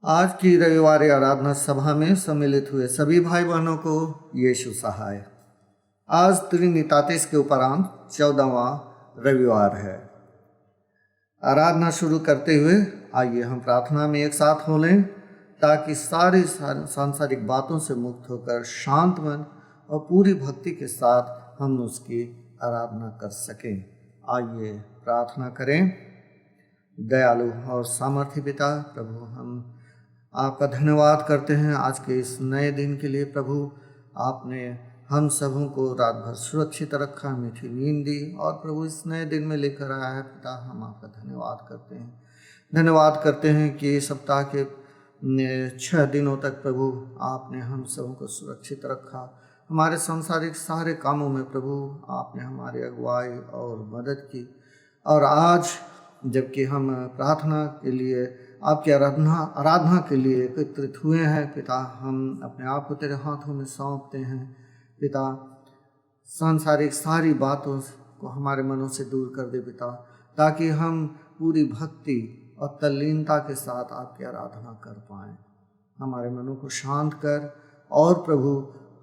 आज की रविवार आराधना सभा में सम्मिलित हुए सभी भाई बहनों को यीशु सहाय। आज त्रिनितातीस के उपरांत 14वां रविवार है। आराधना शुरू करते हुए आइए हम प्रार्थना में एक साथ हो लें, ताकि सारी सांसारिक बातों से मुक्त होकर शांत मन और पूरी भक्ति के साथ हम उसकी आराधना कर सकें। आइए प्रार्थना करें। दयालु और सामर्थ्य पिता प्रभु, हम आपका धन्यवाद करते हैं आज के इस नए दिन के लिए। प्रभु, आपने हम सबों को रात भर सुरक्षित रखा, मीठी नींद दी और प्रभु इस नए दिन में लेकर आया है। पिता, हम आपका धन्यवाद करते हैं कि सप्ताह के 6 दिनों तक प्रभु आपने हम सबों को सुरक्षित रखा। हमारे सांसारिक सारे कामों में प्रभु आपने हमारी अगुवाई और मदद की। और आज जबकि हम प्रार्थना के लिए, आपकी आराधना के लिए एकत्रित हुए हैं पिता, हम अपने आप को तेरे हाथों में सौंपते हैं। पिता, सांसारिक सारी बातों को हमारे मनों से दूर कर दे पिता, ताकि हम पूरी भक्ति और तल्लीनता के साथ आपकी आराधना कर पाएँ। हमारे मनों को शांत कर और प्रभु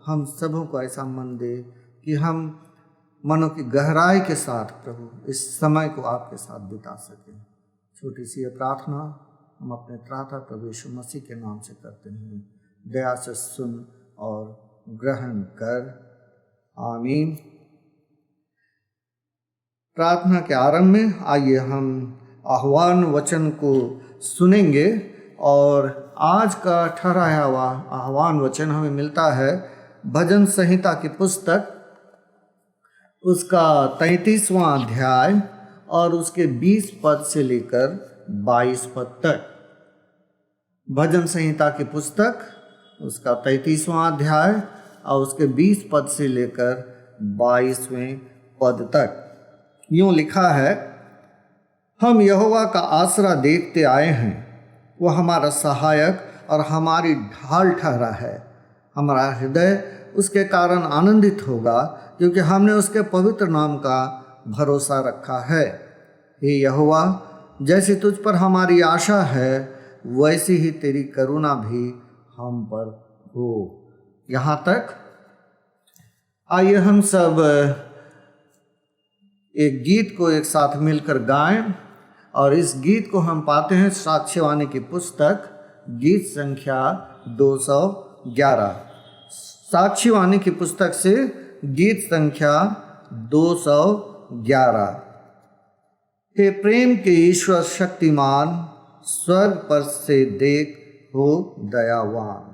हम सबों को ऐसा मन दे कि हम मनों की गहराई के साथ प्रभु इस समय को आपके साथ बिता सकें। छोटी सी प्रार्थना हम अपने त्राता प्रभु यीशु मसीह के नाम से करते हैं। दया से सुन और ग्रहण कर। आमीन। प्रार्थना के आरंभ में आइए हम आह्वान वचन को सुनेंगे और आज का ठहराया हुआ आह्वान वचन हमें मिलता है भजन संहिता की पुस्तक, उसका 33वां अध्याय और उसके 20 पद से लेकर 22 पद तक। भजन संहिता की पुस्तक, उसका 33वां अध्याय और उसके 20 पद से लेकर 22वें पद तक। यूँ लिखा है, हम यहोवा का आसरा देखते आए हैं, वह हमारा सहायक और हमारी ढाल ठहरा है। हमारा हृदय उसके कारण आनंदित होगा, क्योंकि हमने उसके पवित्र नाम का भरोसा रखा है। हे यहोवा, जैसी तुझ पर हमारी आशा है, वैसी ही तेरी करुणा भी हम पर हो। यहाँ तक। आइए हम सब एक गीत को एक साथ मिलकर गाएं, और इस गीत को हम पाते हैं साक्ष्यवाणी की पुस्तक, गीत संख्या 211। साक्ष्यवाणी की पुस्तक से गीत संख्या 211। हे प्रेम के ईश्वर शक्तिमान, स्वर्ग पर से देख हो दयावान।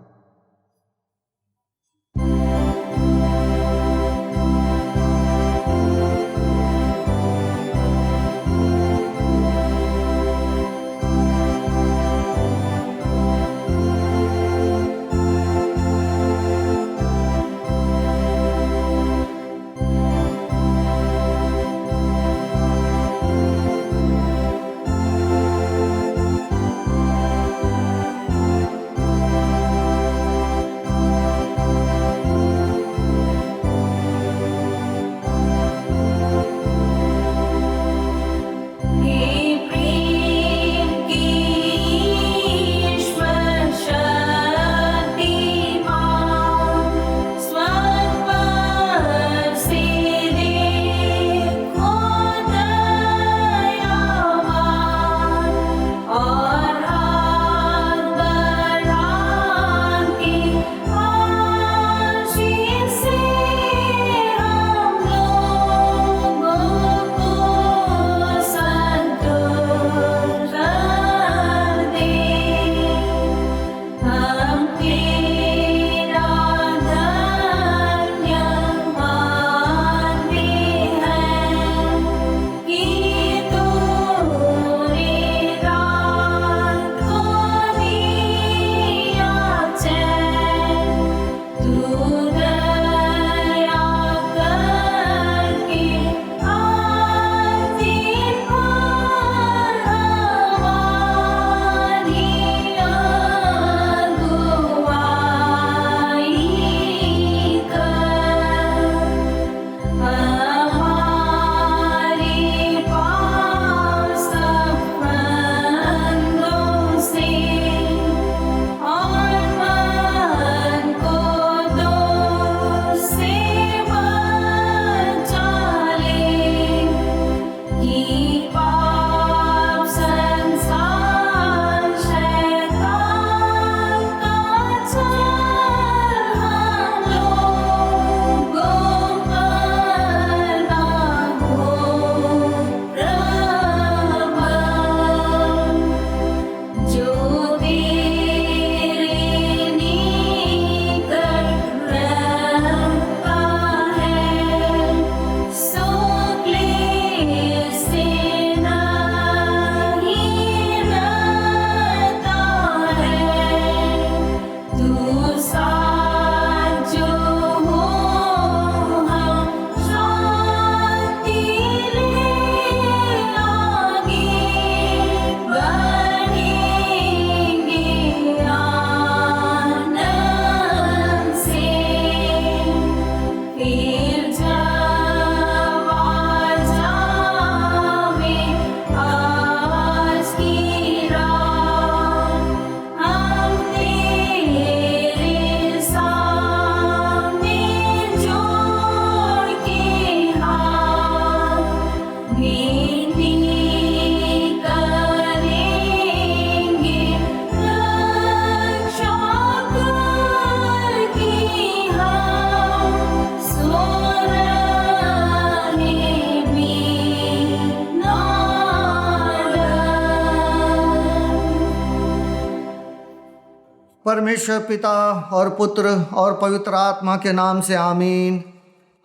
परमेश्वर पिता और पुत्र और पवित्र आत्मा के नाम से आमीन।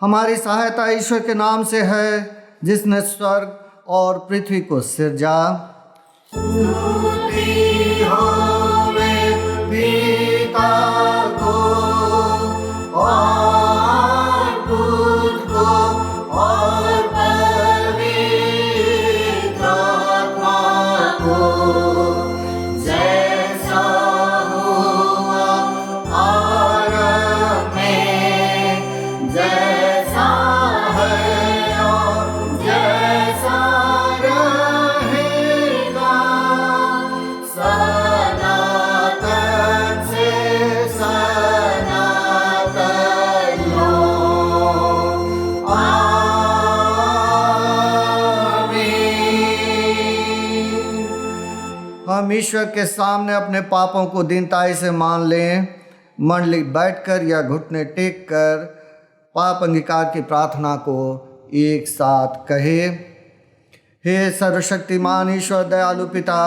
हमारी सहायता ईश्वर के नाम से है जिसने स्वर्ग और पृथ्वी को सिरजा। हम ईश्वर के सामने अपने पापों को दीनताई से मान लें। मंडली बैठकर या घुटने टेक कर पाप अंगीकार की प्रार्थना को एक साथ कहे। हे सर्वशक्तिमान ईश्वर दयालु पिता,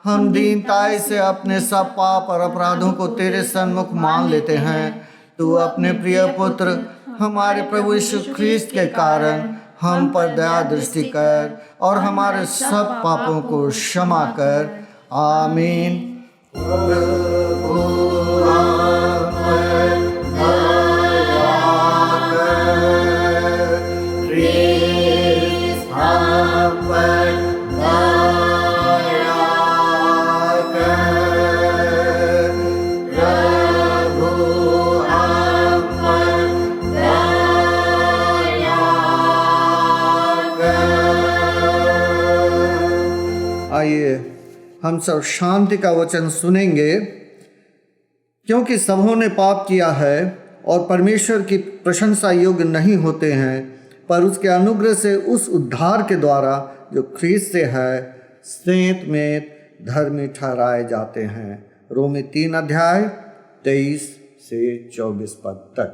हम दीनताई से अपने सब पाप और अपराधों को तेरे सन्मुख मान लेते हैं। तू अपने प्रिय पुत्र हमारे प्रभु यीशु ख्रीस्त के कारण हम पर दया दृष्टि कर और हमारे सब पापों को क्षमा कर। आमीन। आइए हम सब शांति का वचन सुनेंगे। क्योंकि सबों ने पाप किया है और परमेश्वर की प्रशंसा योग्य नहीं होते हैं, पर उसके अनुग्रह से उस उद्धार के द्वारा जो ख्रीस्त से है सेंत में धर्मी ठहराए जाते हैं। रोमी 3 अध्याय 23 से 24 पद तक।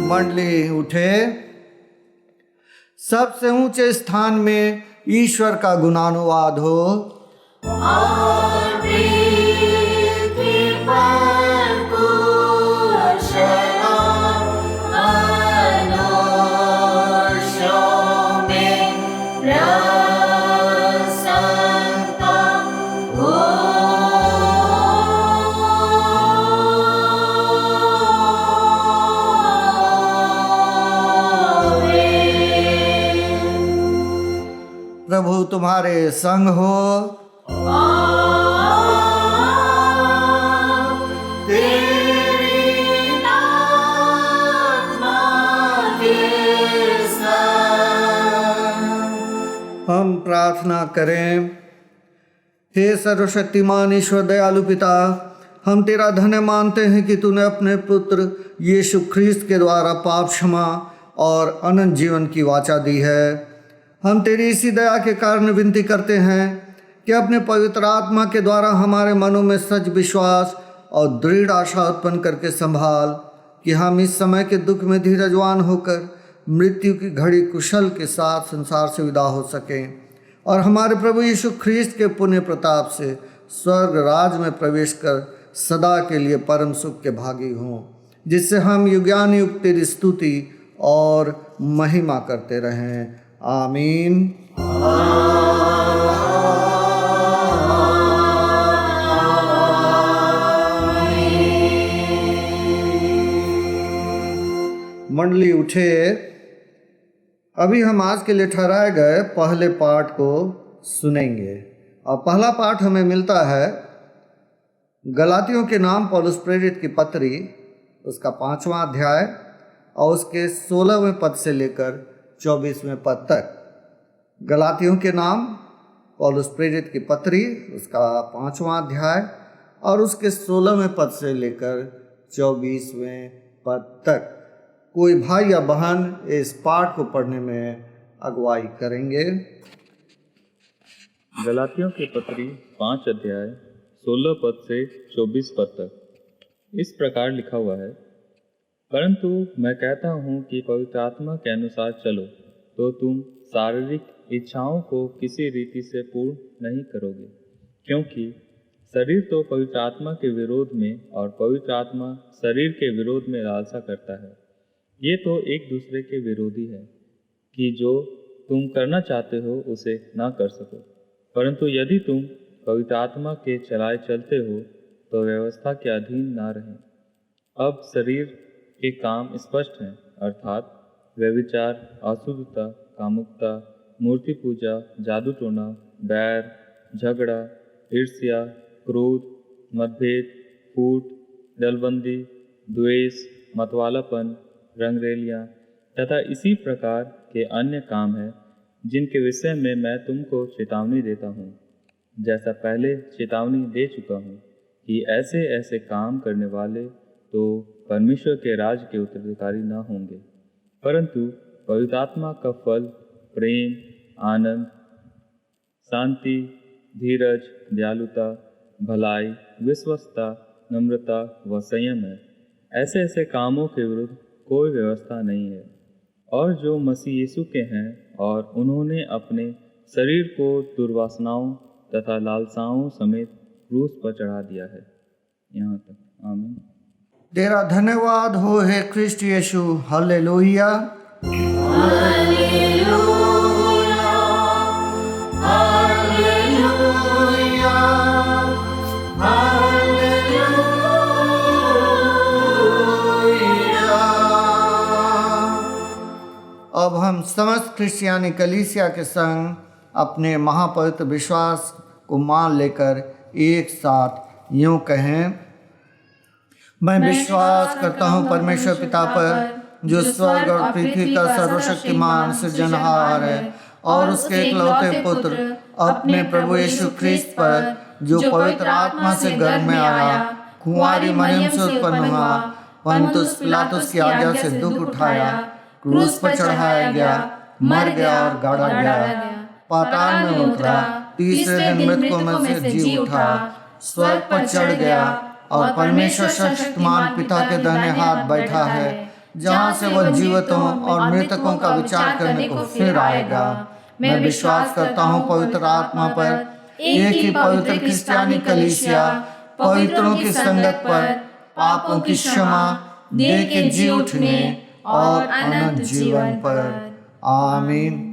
मंडली उठे। सबसे ऊंचे स्थान में ईश्वर का गुणानुवाद हो। प्रभु तुम्हारे संग हो। हम प्रार्थना करें। हे सर्वशक्तिमान ईश्वर दयालु पिता, हम तेरा धन्य मानते हैं कि तूने अपने पुत्र यीशु ख्रीस्त के द्वारा पाप क्षमा और अनंत जीवन की वाचा दी है। हम तेरी इसी दया के कारण विनती करते हैं कि अपने पवित्र आत्मा के द्वारा हमारे मनों में सच विश्वास और दृढ़ आशा उत्पन्न करके संभाल कि हम इस समय के दुख में धीरजवान होकर मृत्यु की घड़ी कुशल के साथ संसार से विदा हो सकें और हमारे प्रभु यीशु ख्रीस्त के पुण्य प्रताप से स्वर्ग राज में प्रवेश कर सदा के लिए परम सुख के भागी हों, जिससे हम युगानुयुग तेरी स्तुति और महिमा करते रहें। आमीन। मंडली उठे। अभी हम आज के लिए ठहराए गए पहले पाठ को सुनेंगे और पहला पाठ हमें मिलता है गलातियों के नाम पौलुस प्रेरित की पत्री, उसका 5वां अध्याय और उसके 16वें पद से लेकर 24वें पद तक। गलातियों के नाम पौलुस प्रेरित की पत्री, उसका 5वां अध्याय और उसके 16वें पद से लेकर 24वें पद तक। कोई भाई या बहन इस पाठ को पढ़ने में अगुवाई करेंगे। गलातियों की पत्री 5 अध्याय 16 पद से 24 पद तक इस प्रकार लिखा हुआ है, परंतु मैं कहता हूँ कि पवित्र आत्मा के अनुसार चलो तो तुम शारीरिक इच्छाओं को किसी रीति से पूर्ण नहीं करोगे, क्योंकि शरीर तो पवित्र आत्मा के विरोध में और पवित्र आत्मा शरीर के विरोध में लालसा करता है। ये तो एक दूसरे के विरोधी है कि जो तुम करना चाहते हो उसे ना कर सको। परंतु यदि तुम पवित्र आत्मा के चलाए चलते हो तो व्यवस्था के अधीन ना रहें। अब शरीर के काम स्पष्ट हैं, अर्थात व्यभिचार, अशुद्धता, कामुकता, मूर्ति पूजा, जादू टोना, बैर, झगड़ा, ईर्ष्या, क्रोध, मतभेद, फूट, दलबंदी, द्वेष, मतवालापन, रंगरेलियाँ तथा इसी प्रकार के अन्य काम हैं, जिनके विषय में मैं तुमको चेतावनी देता हूँ, जैसा पहले चेतावनी दे चुका हूँ कि ऐसे ऐसे काम करने वाले तो परमेश्वर के राज के उत्तराधिकारी न होंगे। परंतु पवित्र आत्मा का फल प्रेम, आनंद, शांति, धीरज, दयालुता, भलाई, विश्वस्तता, नम्रता व संयम है। ऐसे ऐसे कामों के विरुद्ध कोई व्यवस्था नहीं है। और जो मसीह यीशु के हैं और उन्होंने अपने शरीर को दुर्वासनाओं तथा लालसाओं समेत क्रूस पर चढ़ा दिया है। यहाँ तक। आमीन। तेरा धन्यवाद हो हे क्रिस्ट यीशु। हालेलुया। अब हम समस्त क्रिश्चियानी कलीसिया के संग अपने महापवित्र विश्वास को मान लेकर एक साथ यूं कहें, मैं विश्वास करता हूँ परमेश्वर पिता पर, जो स्वर्ग और पृथ्वी का सर्वशक्तिमान सृजनहार है, और उसके इकलौते पुत्र अपने प्रभु यीशु ख्रिस्त पर, जो पवित्र आत्मा से गर्भ में आया, कुंवारी मरियम से उत्पन्न हुआ, पंतुस पिलातुस की आज्ञा से दुख उठाया, क्रूस पर चढ़ाया गया, मर गया और गाड़ा गया, पाताल में उतरा, तीसरे दिन मृतकों में से जी उठा, स्वर्ग पर चढ़ गया और परमेश्वर शक्तिमान पिता के दाहिने हाथ बैठा है, जहाँ से वह जीवितों और मृतकों का विचार करने को फिर आएगा। मैं विश्वास करता हूँ पवित्र आत्मा पर, एक ही पवित्र क्रिश्चियानी कलीसिया, पवित्रों की संगत पर, पापों की क्षमा, देह के जी उठने और अनंत जीवन पर। आमीन।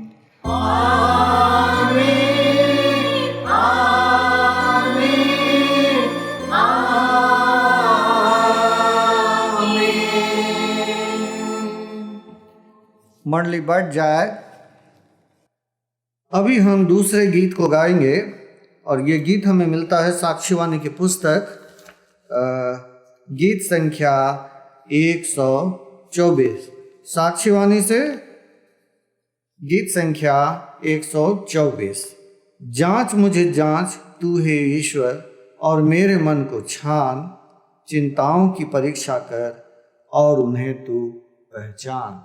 मंडली बैठ जाए। अभी हम दूसरे गीत को गाएंगे और ये गीत हमें मिलता है साक्षीवाणी की पुस्तक, गीत संख्या 124। साक्षीवाणी से गीत संख्या 124। जांच मुझे जांच तू है ईश्वर, और मेरे मन को छान, चिंताओं की परीक्षा कर और उन्हें तू पहचान।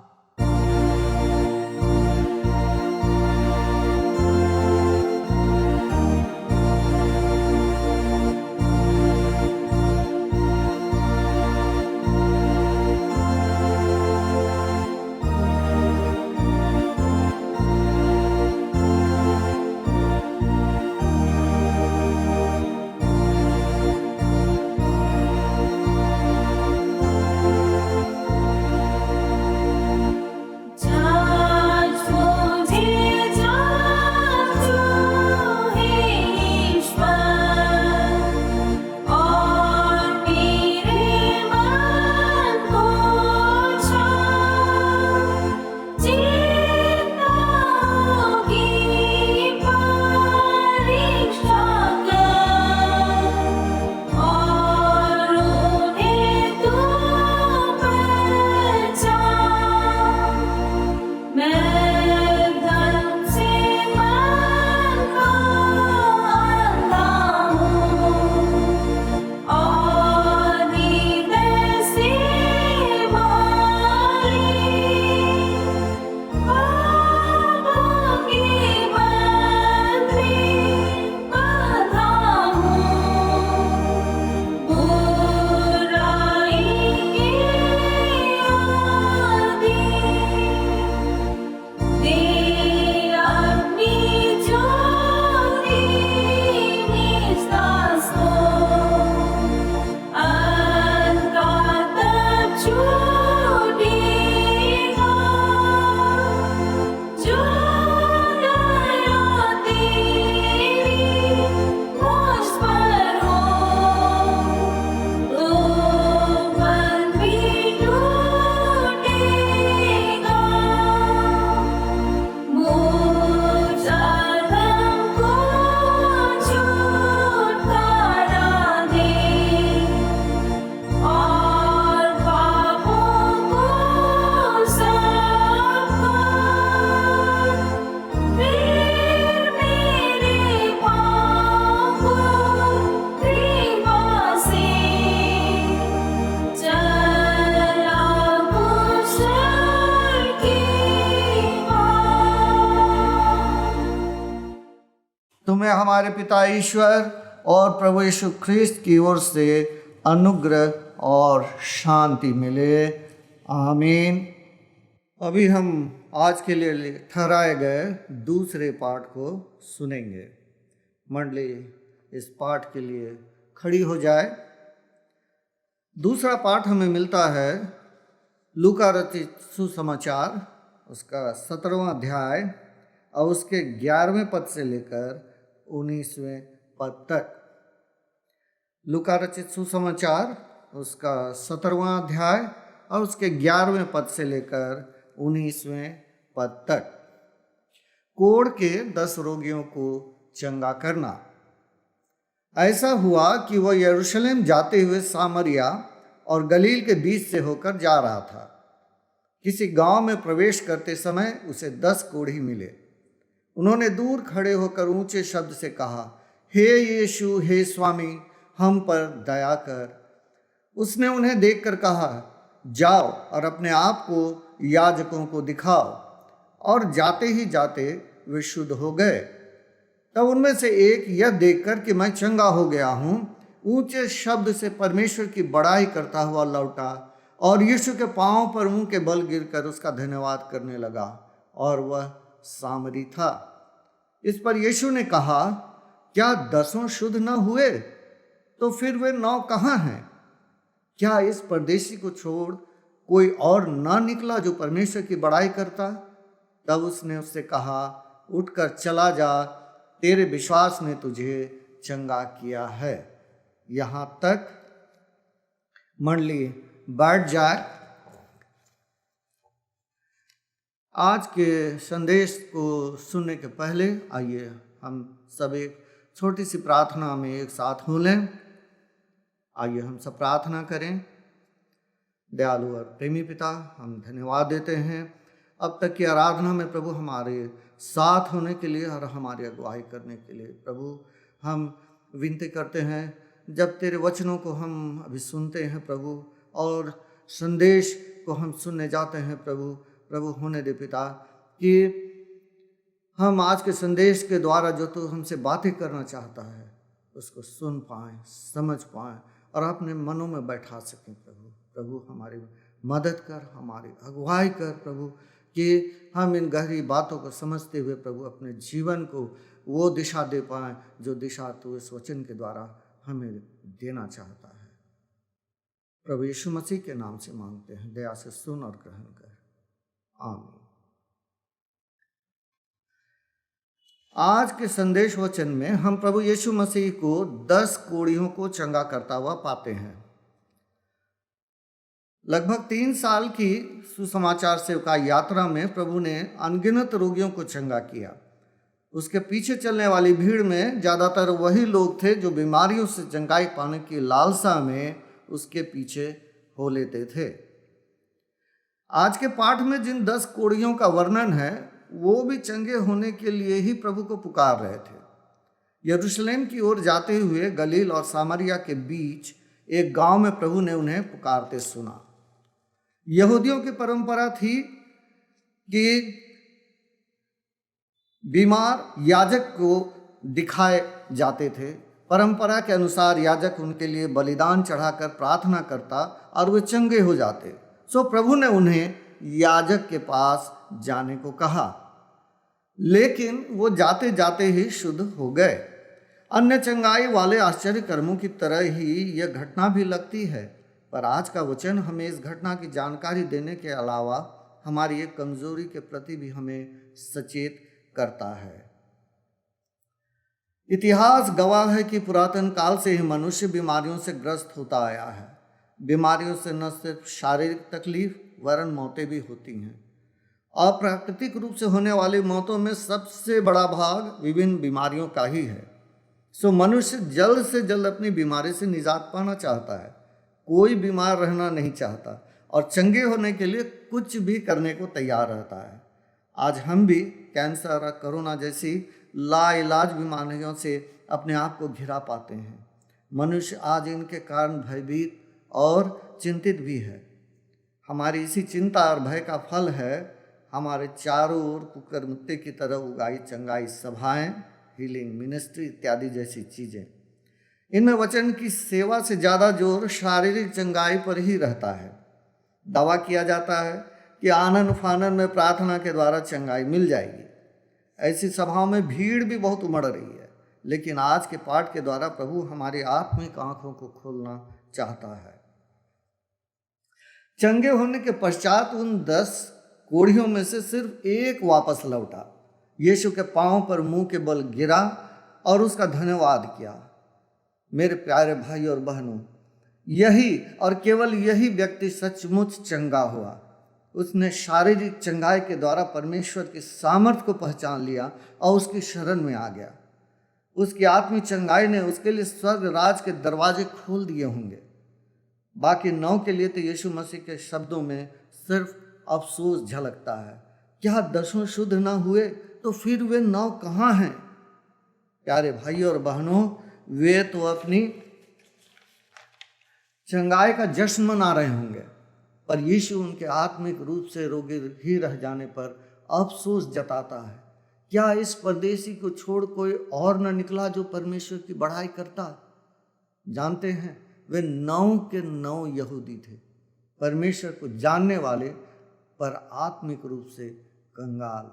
तुम्हें हमारे पिता ईश्वर और प्रभु यीशु ख्रिस्त की ओर से अनुग्रह और शांति मिले। आमीन। अभी हम आज के लिए ठहराए गए दूसरे पाठ को सुनेंगे। मंडली इस पाठ के लिए खड़ी हो जाए। दूसरा पाठ हमें मिलता है लूका रचित सुसमाचार उसका 17वां अध्याय और उसके 11वें पद से लेकर 19वें पद तक। लूका रचित सुसमाचार उसका 17वां अध्याय और उसके 11वें पद से लेकर 19वें पद तक। कोढ़ के 10 रोगियों को चंगा करना। ऐसा हुआ कि वह यरूशलेम जाते हुए सामरिया और गलील के बीच से होकर जा रहा था। किसी गांव में प्रवेश करते समय उसे 10 कोढ़ी मिले। उन्होंने दूर खड़े होकर ऊंचे शब्द से कहा, हे यीशु, हे स्वामी, हम पर दया कर। उसने उन्हें देखकर कहा, जाओ और अपने आप को याजकों को दिखाओ। और जाते ही जाते वे शुद्ध हो गए। तब उनमें से एक यह देखकर कि मैं चंगा हो गया हूँ, ऊंचे शब्द से परमेश्वर की बड़ाई करता हुआ लौटा और यीशु के पांवों पर मुंह के बल गिरकर उसका धन्यवाद करने लगा, और वह सामरी था। इस पर यीशु ने कहा, क्या 10 शुद्ध न हुए? तो फिर वे 9 कहाँ हैं? क्या इस परदेशी को छोड़ कोई और न निकला जो परमेश्वर की बड़ाई करता? तब उसने उससे कहा, उठकर चला जा, तेरे विश्वास ने तुझे चंगा किया है। यहाँ तक। मंडली बैठ जाए। आज के संदेश को सुनने के पहले आइए हम सब एक छोटी सी प्रार्थना में एक साथ हो लें। आइए हम सब प्रार्थना करें। दयालु और प्रेमी पिता, हम धन्यवाद देते हैं अब तक की आराधना में प्रभु हमारे साथ होने के लिए और हमारी अगुवाई करने के लिए। प्रभु हम विनती करते हैं, जब तेरे वचनों को हम अभी सुनते हैं प्रभु, और संदेश को हम सुनने जाते हैं प्रभु होने दे पिता कि हम आज के संदेश के द्वारा जो तू हमसे बातें करना चाहता है उसको सुन पाएँ, समझ पाएँ और अपने मनों में बैठा सकें। प्रभु हमारी मदद कर, हमारी अगुवाई कर प्रभु, कि हम इन गहरी बातों को समझते हुए प्रभु अपने जीवन को वो दिशा दे पाएँ जो दिशा तू इस वचन के द्वारा हमें देना चाहता है। प्रभु यीशु मसीह के नाम से मांगते हैं, दया से सुन और ग्रहण कर। आमीन। आज के संदेश वचन में हम प्रभु यीशु मसीह को 10 कोढ़ियों को चंगा करता हुआ पाते हैं। लगभग 3 साल की सुसमाचार सेवका यात्रा में प्रभु ने अनगिनत रोगियों को चंगा किया। उसके पीछे चलने वाली भीड़ में ज़्यादातर वही लोग थे जो बीमारियों से चंगाई पाने की लालसा में उसके पीछे हो लेते थे। आज के पाठ में जिन 10 कोढ़ियों का वर्णन है वो भी चंगे होने के लिए ही प्रभु को पुकार रहे थे। यरूशलेम की ओर जाते हुए गलील और सामरिया के बीच एक गांव में प्रभु ने उन्हें पुकारते सुना। यहूदियों की परंपरा थी कि बीमार याजक को दिखाए जाते थे। परंपरा के अनुसार याजक उनके लिए बलिदान चढ़ाकर प्रार्थना करता और वे चंगे हो जाते। सो प्रभु ने उन्हें याजक के पास जाने को कहा, लेकिन वो जाते जाते ही शुद्ध हो गए। अन्य चंगाई वाले आश्चर्य कर्मों की तरह ही यह घटना भी लगती है, पर आज का वचन हमें इस घटना की जानकारी देने के अलावा हमारी एक कमजोरी के प्रति भी हमें सचेत करता है। इतिहास गवाह है कि पुरातन काल से ही मनुष्य बीमारियों से ग्रस्त होता आया है। बीमारियों से न सिर्फ शारीरिक तकलीफ वरन मौतें भी होती हैं। अप्राकृतिक रूप से होने वाली मौतों में सबसे बड़ा भाग विभिन्न बीमारियों का ही है। सो मनुष्य जल्द से जल्द अपनी बीमारी से निजात पाना चाहता है। कोई बीमार रहना नहीं चाहता और चंगे होने के लिए कुछ भी करने को तैयार रहता है। आज हम भी कैंसर और कोरोना जैसी लाइलाज बीमारियों से अपने आप को घिरा पाते हैं। मनुष्य आज इनके कारण भयभीत और चिंतित भी है। हमारी इसी चिंता और भय का फल है हमारे चारों ओर कुकर मुत्ते की तरह उगाई चंगाई सभाएं, हीलिंग मिनिस्ट्री इत्यादि जैसी चीज़ें। इनमें वचन की सेवा से ज़्यादा जोर शारीरिक चंगाई पर ही रहता है। दावा किया जाता है कि आनन फानन में प्रार्थना के द्वारा चंगाई मिल जाएगी। ऐसी सभाओं में भीड़ भी बहुत उमड़ रही है, लेकिन आज के पाठ के द्वारा प्रभु हमारी आत्मिक आंखों को खोलना चाहता है। चंगे होने के पश्चात उन 10 कोढ़ियों में से सिर्फ एक वापस लौटा, यीशु के पांव पर मुंह के बल गिरा और उसका धन्यवाद किया। मेरे प्यारे भाई और बहनों, यही और केवल यही व्यक्ति सचमुच चंगा हुआ। उसने शारीरिक चंगाई के द्वारा परमेश्वर की सामर्थ्य को पहचान लिया और उसकी शरण में आ गया। उसकी आत्मिक चंगाई ने उसके लिए स्वर्ग राज के दरवाजे खोल दिए होंगे। बाकी 9 के लिए तो यीशु मसीह के शब्दों में सिर्फ अफसोस झलकता है। क्या 10 शुद्ध न हुए तो फिर वे 9 कहाँ हैं? प्यारे भाई और बहनों, वे तो अपनी चंगाई का जश्न मना रहे होंगे, पर यीशु उनके आत्मिक रूप से रोगी ही रह जाने पर अफसोस जताता है। क्या इस परदेसी को छोड़ कोई और न निकला जो परमेश्वर की बड़ाई करता? जानते हैं, वे 9 के 9 यहूदी थे, परमेश्वर को जानने वाले पर आत्मिक रूप से कंगाल।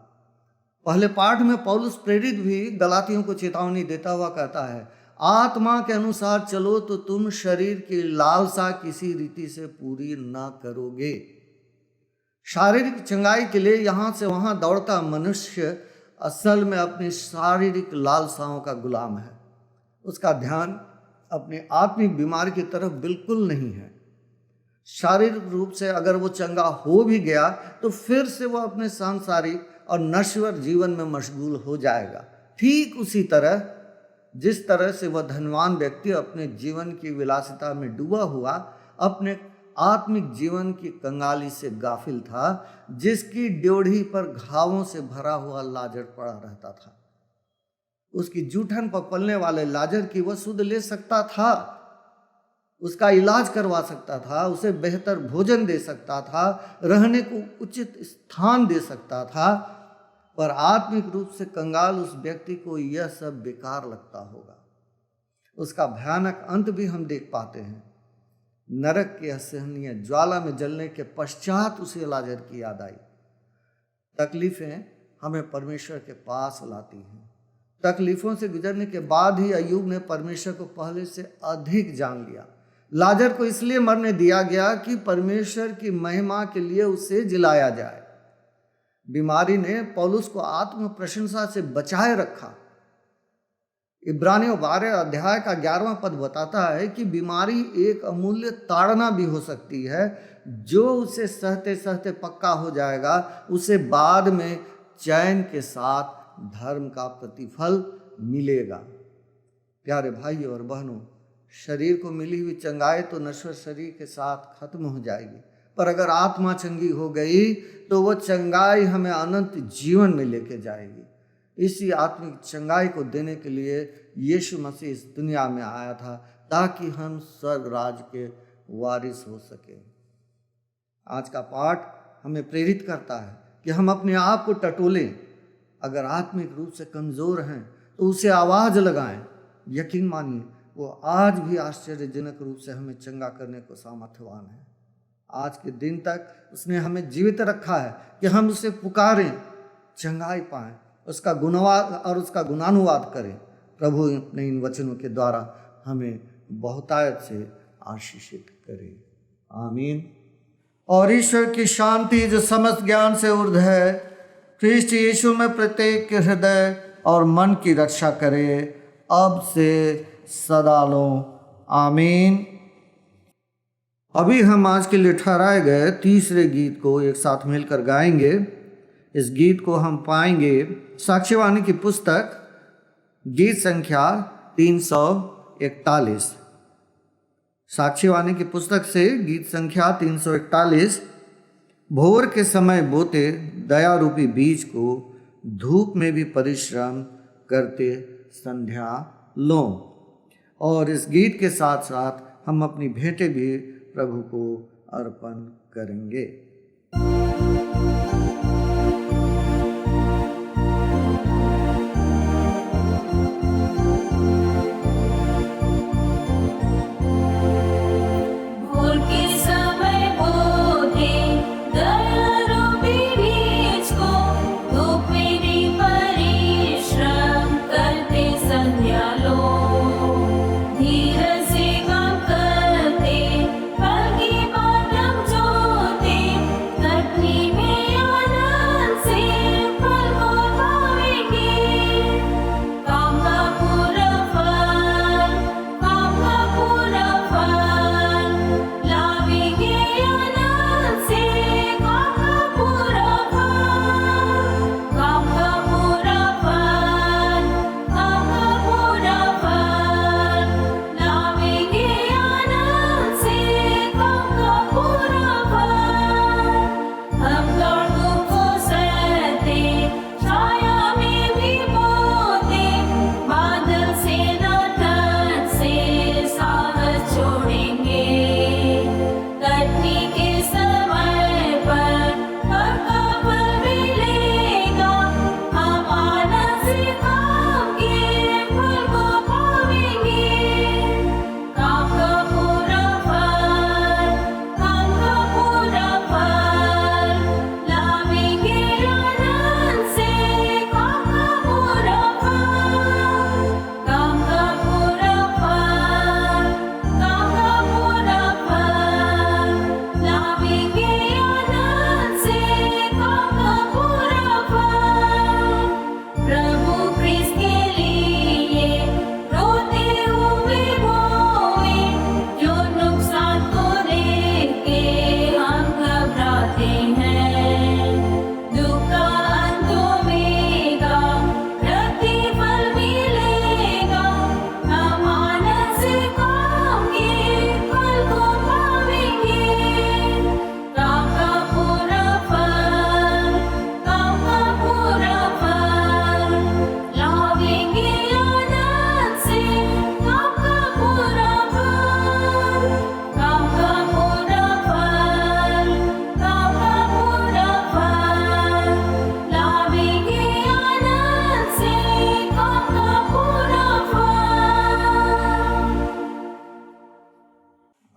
पहले पाठ में पौलुस प्रेरित भी गलातियों को चेतावनी देता हुआ कहता है, आत्मा के अनुसार चलो तो तुम शरीर की लालसा किसी रीति से पूरी ना करोगे। शारीरिक चंगाई के लिए यहाँ से वहाँ दौड़ता मनुष्य असल में अपनी शारीरिक लालसाओं का गुलाम है। उसका ध्यान अपनी आत्मिक बीमारी की तरफ बिल्कुल नहीं है। शारीरिक रूप से अगर वो चंगा हो भी गया तो फिर से वो अपने सांसारिक और नश्वर जीवन में मशगूल हो जाएगा। ठीक उसी तरह जिस तरह से वह धनवान व्यक्ति अपने जीवन की विलासिता में डूबा हुआ अपने आत्मिक जीवन की कंगाली से गाफिल था, जिसकी ड्योढ़ी पर घावों से भरा हुआ लाजर पड़ा रहता था। उसकी जूठन पर पलने वाले लाजर की वह सुध ले सकता था, उसका इलाज करवा सकता था, उसे बेहतर भोजन दे सकता था, रहने को उचित स्थान दे सकता था, पर आत्मिक रूप से कंगाल उस व्यक्ति को यह सब बेकार लगता होगा। उसका भयानक अंत भी हम देख पाते हैं। नरक के असहनीय ज्वाला में जलने के पश्चात उसे लाजर की याद आई। तकलीफें हमें परमेश्वर के पास लाती हैं। तकलीफों से गुजरने के बाद ही अय्यूब ने परमेश्वर को पहले से अधिक जान लिया। लाजर को इसलिए मरने दिया गया कि परमेश्वर की महिमा के लिए उसे जिलाया जाए। बीमारी ने पौलुस को आत्म प्रशंसा से बचाए रखा। इब्रानियों 12 अध्याय का 11वां पद बताता है कि बीमारी एक अमूल्य ताड़ना भी हो सकती है। जो उसे सहते सहते पक्का हो जाएगा, उसे बाद में चैन के साथ धर्म का प्रतिफल मिलेगा। प्यारे भाई और बहनों, शरीर को मिली हुई चंगाई तो नश्वर शरीर के साथ खत्म हो जाएगी, पर अगर आत्मा चंगी हो गई तो वह चंगाई हमें अनंत जीवन में लेके जाएगी। इसी आत्मिक चंगाई को देने के लिए यीशु मसीह इस दुनिया में आया था, ताकि हम स्वर्ग राज के वारिस हो सके। आज का पाठ हमें प्रेरित करता है कि हम अपने आप को टटोलें। अगर आत्मिक रूप से कमज़ोर हैं तो उसे आवाज़ लगाएं। यकीन मानिए, वो आज भी आश्चर्यजनक रूप से हमें चंगा करने को सामर्थ्यवान है। आज के दिन तक उसने हमें जीवित रखा है कि हम उसे पुकारें, चंगाई पाएं, उसका गुणवाद और उसका गुणानुवाद करें। प्रभु अपने इन वचनों के द्वारा हमें बहुतायत से आशीषित करे। आमीन। और ईश्वर की शांति जो समस्त ज्ञान से ऊर्ध्व है, ख्रीष्ट यीशु में प्रत्येक के हृदय और मन की रक्षा करे, अब से सदा लो। आमीन। अभी हम आज के लिए ठहराए गए तीसरे गीत को एक साथ मिलकर गाएंगे। इस गीत को हम पाएंगे साक्ष्यवाणी की पुस्तक गीत संख्या 341। साक्ष्यवाणी की पुस्तक से गीत संख्या 341। भोर के समय बोते दया रूपी बीज को, धूप में भी परिश्रम करते संध्या लो। और इस गीत के साथ साथ हम अपनी भेंटें भी प्रभु को अर्पण करेंगे।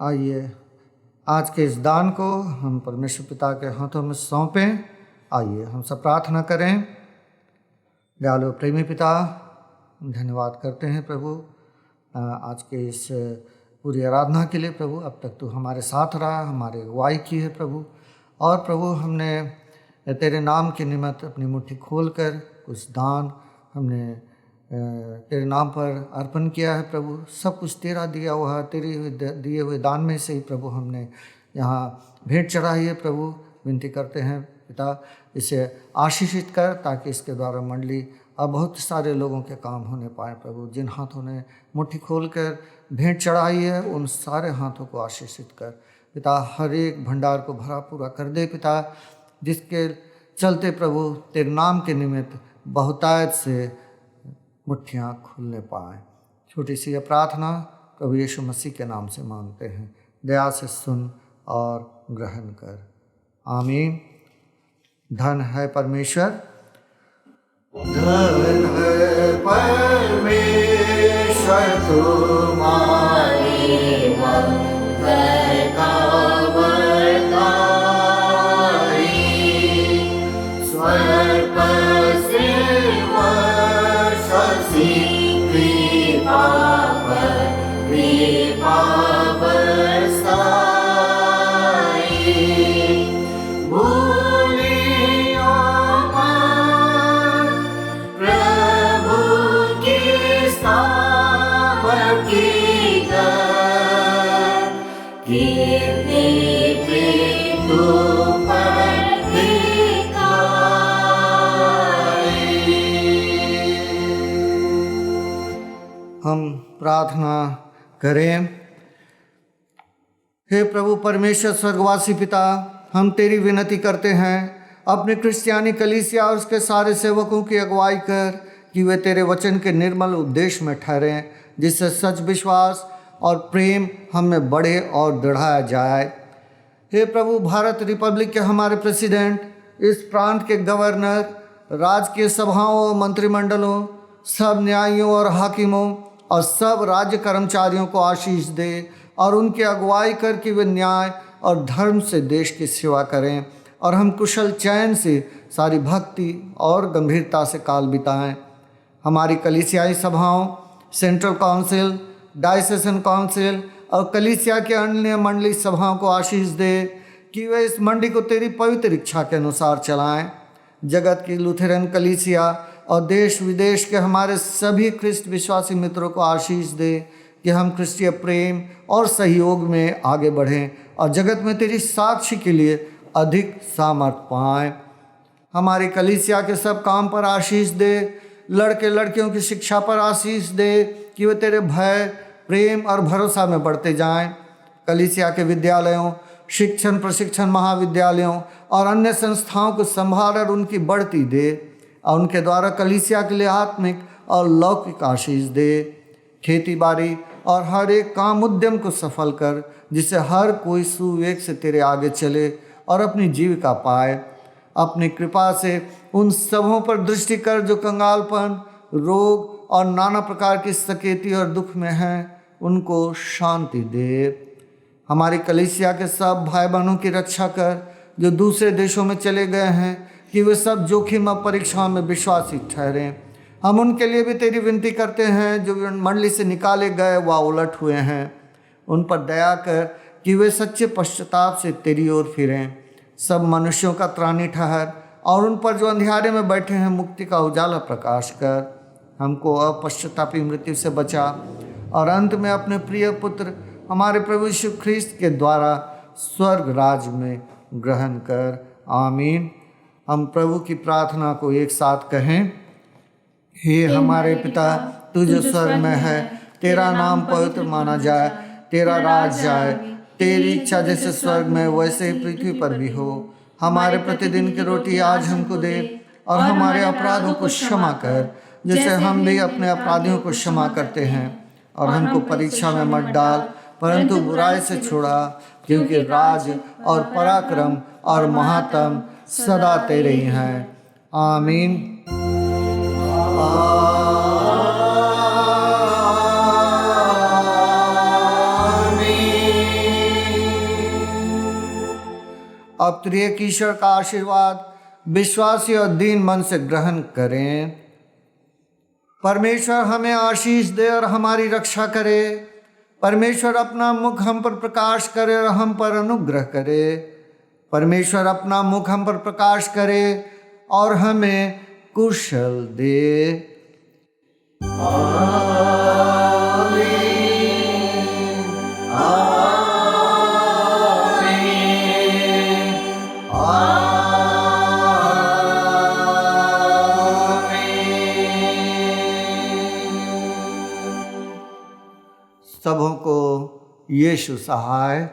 आइए आज के इस दान को हम परमेश्वर पिता के हाथों में सौंपें। आइए हम सब प्रार्थना करें। दयालु प्रेमी पिता, धन्यवाद करते हैं प्रभु आज के इस पूरी आराधना के लिए। प्रभु अब तक तू हमारे साथ रहा, हमारी अगुवाई की है प्रभु। और प्रभु हमने तेरे नाम के निमित्त अपनी मुट्ठी खोलकर कुछ दान हमने तेरे नाम पर अर्पण किया है प्रभु। सब कुछ तेरा दिया हुआ है, तेरे दिए हुए दान में से ही प्रभु हमने यहाँ भेंट चढ़ाई है प्रभु। विनती करते हैं पिता, इसे आशीषित कर ताकि इसके द्वारा मंडली अब बहुत सारे लोगों के काम होने पाए प्रभु। जिन हाथों ने मुट्ठी खोलकर भेंट चढ़ाई है उन सारे हाथों को आशीषित कर पिता। हर एक भंडार को भरा पूरा कर दे पिता, जिसके चलते प्रभु तेरे नाम के निमित्त बहुतायत से मुट्ठियाँ खुलने पाएँ। छोटी सी यह प्रार्थना प्रभु यीशु मसीह के नाम से मांगते हैं। दया से सुन और ग्रहण कर। आमीन। धन है परमेश्वर, धन है परमेश्वर तुम्हारी स्वर्ग से कृपा बरसाई। भूलियो मत प्रभु की स्थापना की कीर्ति तू पर हम प्रार्थना करें। हे प्रभु परमेश्वर स्वर्गवासी पिता, हम तेरी विनती करते हैं अपने क्रिश्चियानी कलीसिया और उसके सारे सेवकों की अगुवाई कर कि वे तेरे वचन के निर्मल उपदेश में ठहरें, जिससे सच विश्वास और प्रेम हम में बढ़े और दृढ़ाया जाए। हे प्रभु भारत रिपब्लिक के हमारे प्रेसिडेंट, इस प्रांत के गवर्नर, राजकीय सभाओं और मंत्रिमंडलों, सब न्यायियों और हाकिमों और सब राज्य कर्मचारियों को आशीष दे और उनकी अगुवाई कर कि वे न्याय और धर्म से देश की सेवा करें और हम कुशल चैन से सारी भक्ति और गंभीरता से काल बिताएं। हमारी कलीसियाई सभाओं, सेंट्रल काउंसिल, डायसेशन काउंसिल और कलीसिया के अन्य मंडली सभाओं को आशीष दे कि वे इस मंडी को तेरी पवित्र इच्छा के अनुसार चलाएं। जगत की लुथेरन कलीसिया और देश विदेश के हमारे सभी ख्रिस्त विश्वासी मित्रों को आशीष दे कि हम क्रिस्तीय प्रेम और सहयोग में आगे बढ़ें और जगत में तेरी साक्षी के लिए अधिक सामर्थ पाएं। हमारी कलीसिया के सब काम पर आशीष दे, लड़के लड़कियों की शिक्षा पर आशीष दे कि वे तेरे भय, प्रेम और भरोसा में बढ़ते जाएं। कलीसिया के विद्यालयों, शिक्षण प्रशिक्षण महाविद्यालयों और अन्य संस्थाओं को संभाल और उनकी बढ़ती दे और उनके द्वारा कलीसिया के लिए आत्मिक और लौकिक आशीष दे। खेती बाड़ी और हर एक काम उद्यम को सफल कर, जिससे हर कोई सुवेग से तेरे आगे चले और अपनी जीविका पाए। अपनी कृपा से उन सबों पर दृष्टि कर जो कंगालपन, रोग और नाना प्रकार की सकेती और दुख में हैं, उनको शांति दे। हमारी कलीसिया के सब भाई बहनों की रक्षा कर जो दूसरे देशों में चले गए हैं, कि वे सब जोखिम और परीक्षाओं में विश्वासी ठहरें। हम उनके लिए भी तेरी विनती करते हैं जो मंडली से निकाले गए व उलट हुए हैं। उन पर दया कर कि वे सच्चे पश्चाताप से तेरी ओर फिरें। सब मनुष्यों का त्राणी ठहर और उन पर जो अंधियारे में बैठे हैं मुक्ति का उजाला प्रकाश कर। हमको अपश्चातापी मृत्यु से बचा और अंत में अपने प्रिय पुत्र हमारे प्रभु यीशु ख्रीस्त के द्वारा स्वर्ग राज में ग्रहण कर। आमीन। हम प्रभु की प्रार्थना को एक साथ कहें। हे हमारे पिता, तू जो स्वर्ग में है, तेरा नाम पवित्र माना जाए, तेरा राज जाए, तेरी इच्छा जैसे स्वर्ग में वैसे ही पृथ्वी पर भी हो। हमारे प्रतिदिन की रोटी आज हमको दे और हमारे अपराधों को क्षमा कर, जैसे हम भी अपने अपराधियों को क्षमा करते हैं। और हमको परीक्षा में मत डाल, परंतु बुराई से छुड़ा, क्योंकि राज और पराक्रम और महात्म सदा तेरे ही हैं। आमीन। आमीन। अब त्रिएक ईश्वर का आशीर्वाद विश्वासी और दीन मन से ग्रहण करें। परमेश्वर हमें आशीष दे और हमारी रक्षा करे। परमेश्वर अपना मुख हम पर प्रकाश करे और हम पर अनुग्रह करे। परमेश्वर अपना मुख हम पर प्रकाश करे और हमें कुशल दे। सबों को यीशु सहाय।